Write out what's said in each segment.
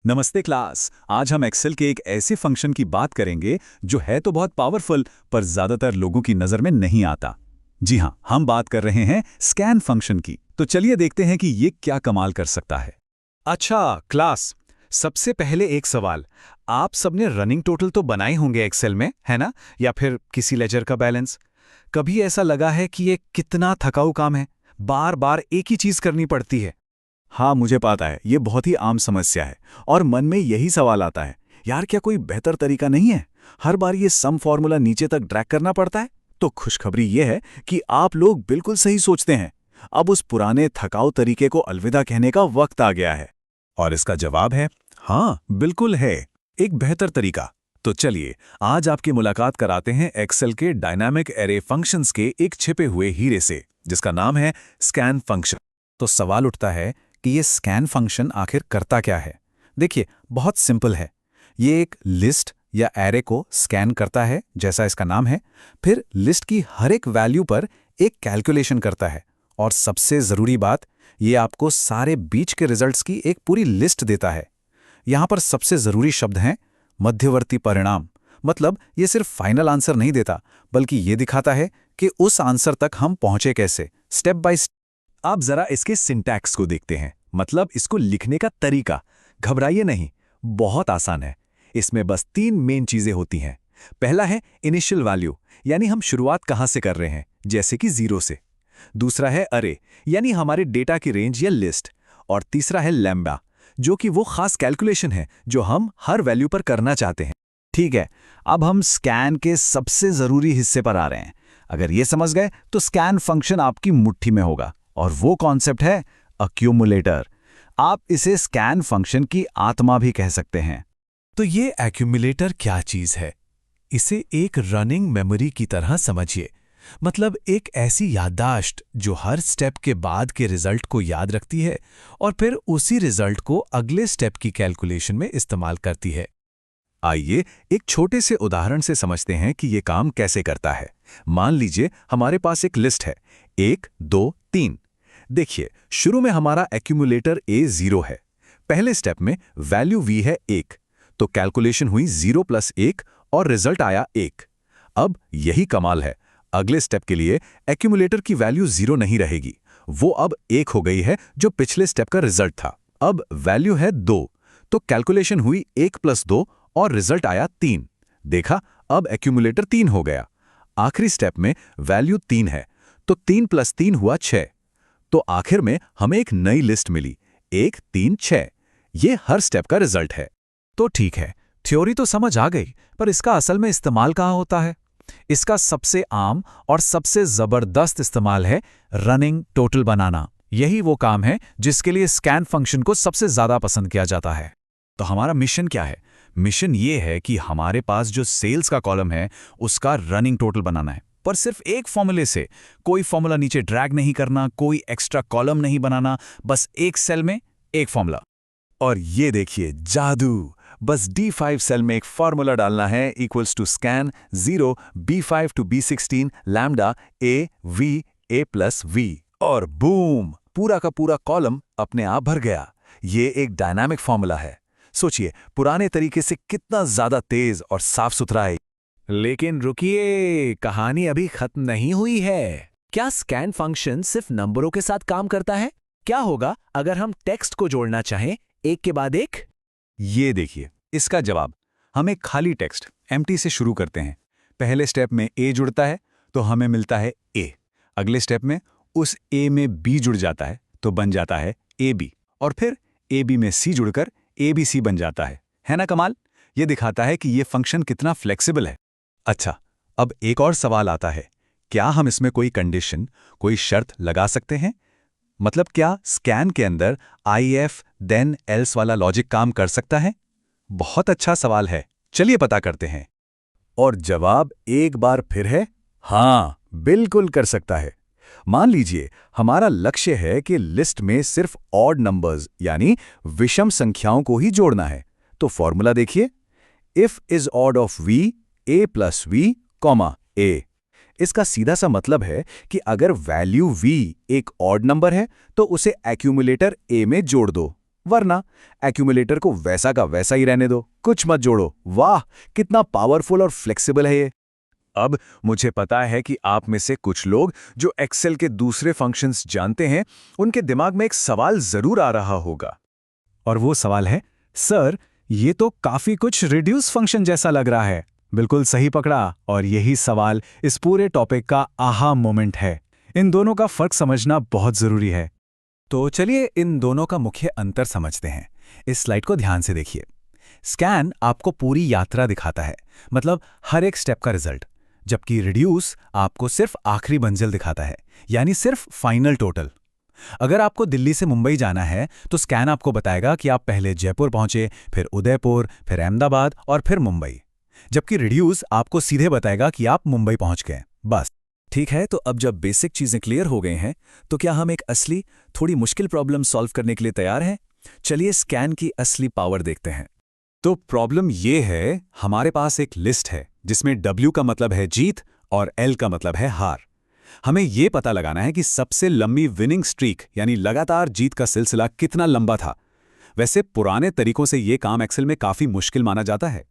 नमस्ते क्लास। आज हम एक्सेल के एक ऐसे फंक्शन की बात करेंगे जो है तो बहुत पावरफुल पर ज्यादातर लोगों की नजर में नहीं आता। जी हाँ, हम बात कर रहे हैं स्कैन फंक्शन की। तो चलिए देखते हैं कि ये क्या कमाल कर सकता है। अच्छा क्लास, सबसे पहले एक सवाल। आप सबने रनिंग टोटल तो बनाए होंगे एक्सेल में, है ना? या फिर किसी लेजर का बैलेंस। कभी ऐसा लगा है कि ये कितना थकाऊ काम है, बार बार एक ही चीज करनी पड़ती है। हाँ, मुझे पता है, ये बहुत ही आम समस्या है। और मन में यही सवाल आता है, यार क्या कोई बेहतर तरीका नहीं है? हर बार ये सम फॉर्मूला नीचे तक ड्रैग करना पड़ता है। तो खुशखबरी ये है कि आप लोग बिल्कुल सही सोचते हैं। अब उस पुराने थकाऊ तरीके को अलविदा कहने का वक्त आ गया है। और इसका जवाब है हाँ, बिल्कुल है, एक बेहतर तरीका। तो चलिए आज आपकी मुलाकात कराते हैं एक्सेल के डायनामिक एरे फंक्शंस के एक छिपे हुए हीरे से, जिसका नाम है स्कैन फंक्शन। तो सवाल उठता है कि ये स्कैन फंक्शन आखिर करता क्या है। देखिए, बहुत सिंपल है। ये एक लिस्ट या एरे को स्कैन करता है, जैसा इसका नाम है। फिर लिस्ट की हर एक वैल्यू पर एक कैलकुलेशन करता है। और सबसे ज़रूरी बात, ये आपको सारे बीच के रिजल्ट्स की एक पूरी लिस्ट देता है। यहाँ पर सबसे ज़रूरी शब्द हैं मध्यवर्ती परिणाम। मतलब ये सिर्फ फाइनल आंसर नहीं देता, बल्कि ये दिखाता है कि उस आंसर तक हम पहुंचे कैसे, स्टेप बाय स्टेप। आप जरा इसके सिंटैक्स को देखते हैं, मतलब इसको लिखने का तरीका। घबराइए नहीं, बहुत आसान है। इसमें बस 3 मेन चीजें होती हैं। पहला है इनिशियल वैल्यू, यानी हम शुरुआत कहां से कर रहे हैं, जैसे कि 0 से। दूसरा है अरे, यानी हमारे डेटा की रेंज या लिस्ट। और तीसरा है लैम्बडा, जो कि वो खास कैलकुलेशन है जो हम हर वैल्यू पर करना चाहते हैं। ठीक है, अब हम स्कैन के सबसे ज़रूरी हिस्से पर आ रहे हैं। अगर ये समझ गए तो स्कैन फंक्शन आपकी मुट्ठी में होगा। और वो कॉन्सेप्ट है अक्यूमुलेटर। आप इसे स्कैन फंक्शन की आत्मा भी कह सकते हैं। तो ये एक्यूमुलेटर क्या चीज है? इसे एक रनिंग मेमोरी की तरह समझिए। मतलब एक ऐसी याददाश्त जो हर स्टेप के बाद के रिजल्ट को याद रखती है और फिर उसी रिजल्ट को अगले स्टेप की कैलकुलेशन में इस्तेमाल करती है। आइए एक छोटे से उदाहरण से समझते हैं कि ये काम कैसे करता है। मान लीजिए हमारे पास एक लिस्ट है 1, 2, 3। देखिए, शुरू में हमारा एक्यूमुलेटर ए 0 है। पहले स्टेप में वैल्यू v है 1, तो कैलकुलेशन हुई 0 + 1 और रिजल्ट आया 1। अब यही कमाल है, अगले स्टेप के लिए एक्यूमुलेटर की वैल्यू 0 नहीं रहेगी, वो अब 1 हो गई है, जो पिछले स्टेप का रिजल्ट था। अब वैल्यू है 2, तो कैलकुलेशन हुई 1 + 2 और रिजल्ट आया 3। देखा, अब एक्यूमुलेटर 3 हो गया। आखिरी स्टेप में वैल्यू 3 है, तो 3 + 3 हुआ 6। तो आखिर में हमें एक नई लिस्ट मिली, 1, 3, 6। ये हर स्टेप का रिजल्ट है। तो ठीक है, थ्योरी तो समझ आ गई, पर इसका असल में इस्तेमाल कहाँ होता है? इसका सबसे आम और सबसे जबरदस्त इस्तेमाल है रनिंग टोटल बनाना। यही वो काम है जिसके लिए स्कैन फंक्शन को सबसे ज्यादा पसंद किया जाता है। तो हमारा मिशन क्या है? मिशन ये है कि हमारे पास जो सेल्स का कॉलम है उसका रनिंग टोटल बनाना है, पर सिर्फ एक फॉर्मूले से। कोई फॉर्मूला नीचे ड्रैग नहीं करना, कोई एक्स्ट्रा कॉलम नहीं बनाना, बस एक सेल में एक फॉर्मूला। और ये देखिए जादू, बस D5 सेल में एक फॉर्मूला डालना है equals to scan 0 B5 to B16 lambda A plus V, और बूम, पूरा का पूरा कॉलम अपने आप भर गया। ये एक डायनामिक फॉर्मूला है। सोचिए, पुराने तरीके से कितना ज्यादा तेज और साफ सुथरा है। लेकिन रुकिए, कहानी अभी खत्म नहीं हुई है। क्या स्कैन फंक्शन सिर्फ नंबरों के साथ काम करता है? क्या होगा अगर हम टेक्स्ट को जोड़ना चाहें, एक के बाद एक? ये देखिए इसका जवाब। हम एक खाली टेक्स्ट एम्प्टी से शुरू करते हैं। पहले स्टेप में ए जुड़ता है तो हमें मिलता है ए। अगले स्टेप में उस ए में बी जुड़ जाता है तो बन जाता है ए बी। और फिर ए बी में सी जुड़कर ए बी सी बन जाता है ना कमाल? ये दिखाता है कि ये फंक्शन कितना फ्लेक्सिबल है। अच्छा, अब एक और सवाल आता है, क्या हम इसमें कोई कंडीशन, कोई शर्त लगा सकते हैं? मतलब क्या स्कैन के अंदर IF देन एल्स वाला लॉजिक काम कर सकता है? बहुत अच्छा सवाल है, चलिए पता करते हैं। और जवाब एक बार फिर है हाँ, बिल्कुल कर सकता है। मान लीजिए हमारा लक्ष्य है कि लिस्ट में सिर्फ ऑड नंबर्स यानी विषम संख्याओं को ही जोड़ना है। तो फॉर्मूला देखिए, if is odd of v a + v, a। इसका सीधा सा मतलब है कि अगर वैल्यू v एक ऑड नंबर है तो उसे एक्यूमुलेटर a में जोड़ दो। वरना एक्यूमुलेटर को वैसा का वैसा ही रहने दो, कुछ मत जोड़ो। वाह, कितना पावरफुल और फ्लेक्सिबल है ये। अब मुझे पता है कि आप में से कुछ लोग जो एक्सेल के दूसरे फंक्शंस जानते हैं, उनके दिमाग में एक सवाल जरूर आ रहा होगा। और वो सवाल है, सर ये तो काफी कुछ रिड्यूस फंक्शन जैसा लग रहा है। बिल्कुल सही पकड़ा, और यही सवाल इस पूरे टॉपिक का आहा मोमेंट है। इन दोनों का फर्क समझना बहुत जरूरी है। तो चलिए इन दोनों का मुख्य अंतर समझते हैं। इस स्लाइड को ध्यान से देखिए। स्कैन आपको पूरी यात्रा दिखाता है, मतलब हर एक स्टेप का रिजल्ट, जबकि रिड्यूस आपको सिर्फ आखिरी मंजिल दिखाता है, यानी सिर्फ फाइनल टोटल। अगर आपको दिल्ली से मुंबई जाना है तो स्कैन आपको बताएगा कि आप पहले जयपुर पहुंचे, फिर उदयपुर, फिर अहमदाबाद और फिर मुंबई, जबकि रिड्यूस आपको सीधे बताएगा कि आप मुंबई पहुंच गए, बस। ठीक है, तो अब जब बेसिक चीजें क्लियर हो गई हैं, तो क्या हम एक असली, थोड़ी मुश्किल प्रॉब्लम सॉल्व करने के लिए तैयार हैं? चलिए स्कैन की असली पावर देखते हैं। तो प्रॉब्लम ये है, हमारे पास एक लिस्ट है जिसमें W का मतलब है जीत और L का मतलब है हार। हमें ये पता लगाना है कि सबसे लंबी विनिंग स्ट्रीक यानी लगातार जीत का सिलसिला कितना लंबा था। वैसे पुराने तरीकों से ये काम एक्सेल में काफी मुश्किल माना जाता है,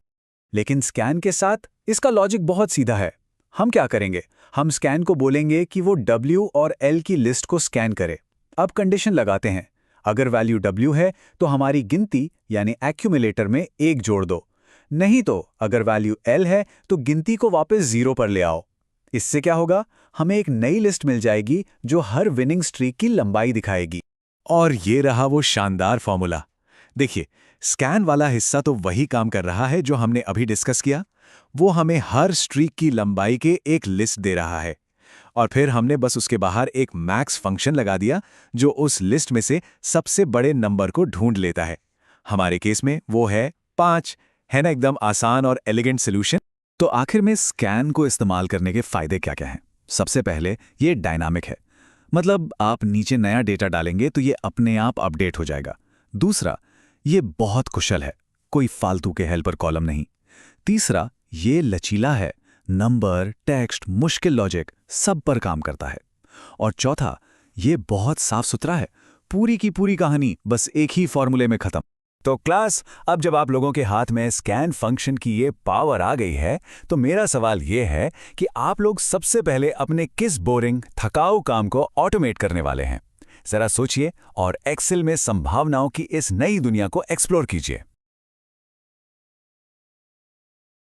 लेकिन स्कैन के साथ इसका लॉजिक बहुत सीधा है। हम क्या करेंगे, हम स्कैन को बोलेंगे कि वो W और L की लिस्ट को स्कैन करे। अब कंडीशन लगाते हैं, अगर वैल्यू W है तो हमारी गिनती यानी एक्यूमुलेटर में 1 जोड़ दो, नहीं तो अगर वैल्यू L है तो गिनती को वापस 0 पर ले आओ। इससे क्या होगा, हमें एक नई लिस्ट मिल जाएगी जो हर विनिंग स्ट्रीक की लंबाई दिखाएगी। और ये रहा वो शानदार फॉर्मूला। देखिए, स्कैन वाला हिस्सा तो वही काम कर रहा है जो हमने अभी डिस्कस किया। वो हमें हर स्ट्रीक की लंबाई के एक लिस्ट दे रहा है, और फिर हमने बस उसके बाहर एक मैक्स फंक्शन लगा दिया जो उस लिस्ट में से सबसे बड़े नंबर को ढूंढ लेता है। हमारे केस में वो है 5। है ना एकदम आसान और एलिगेंट सॉल्यूशन। तो आखिर में स्कैन को इस्तेमाल करने के फायदे क्या क्या हैं? सबसे पहले ये डायनामिक है, मतलब आप नीचे नया डेटा डालेंगे तो ये अपने आप अपडेट हो जाएगा। दूसरा, ये बहुत कुशल है, कोई फालतू के हेल्पर कॉलम नहीं। तीसरा, ये लचीला है, नंबर, टेक्स्ट, मुश्किल लॉजिक सब पर काम करता है। और चौथा, ये बहुत साफ सुथरा है, पूरी की पूरी कहानी बस एक ही फॉर्मूले में खत्म। तो क्लास, अब जब आप लोगों के हाथ में स्कैन फंक्शन की ये पावर आ गई है, तो मेरा सवाल ये है कि आप लोग सबसे पहले अपने किस बोरिंग, थकाऊ काम को ऑटोमेट करने वाले हैं? जरा सोचिए और एक्सेल में संभावनाओं की इस नई दुनिया को एक्सप्लोर कीजिए।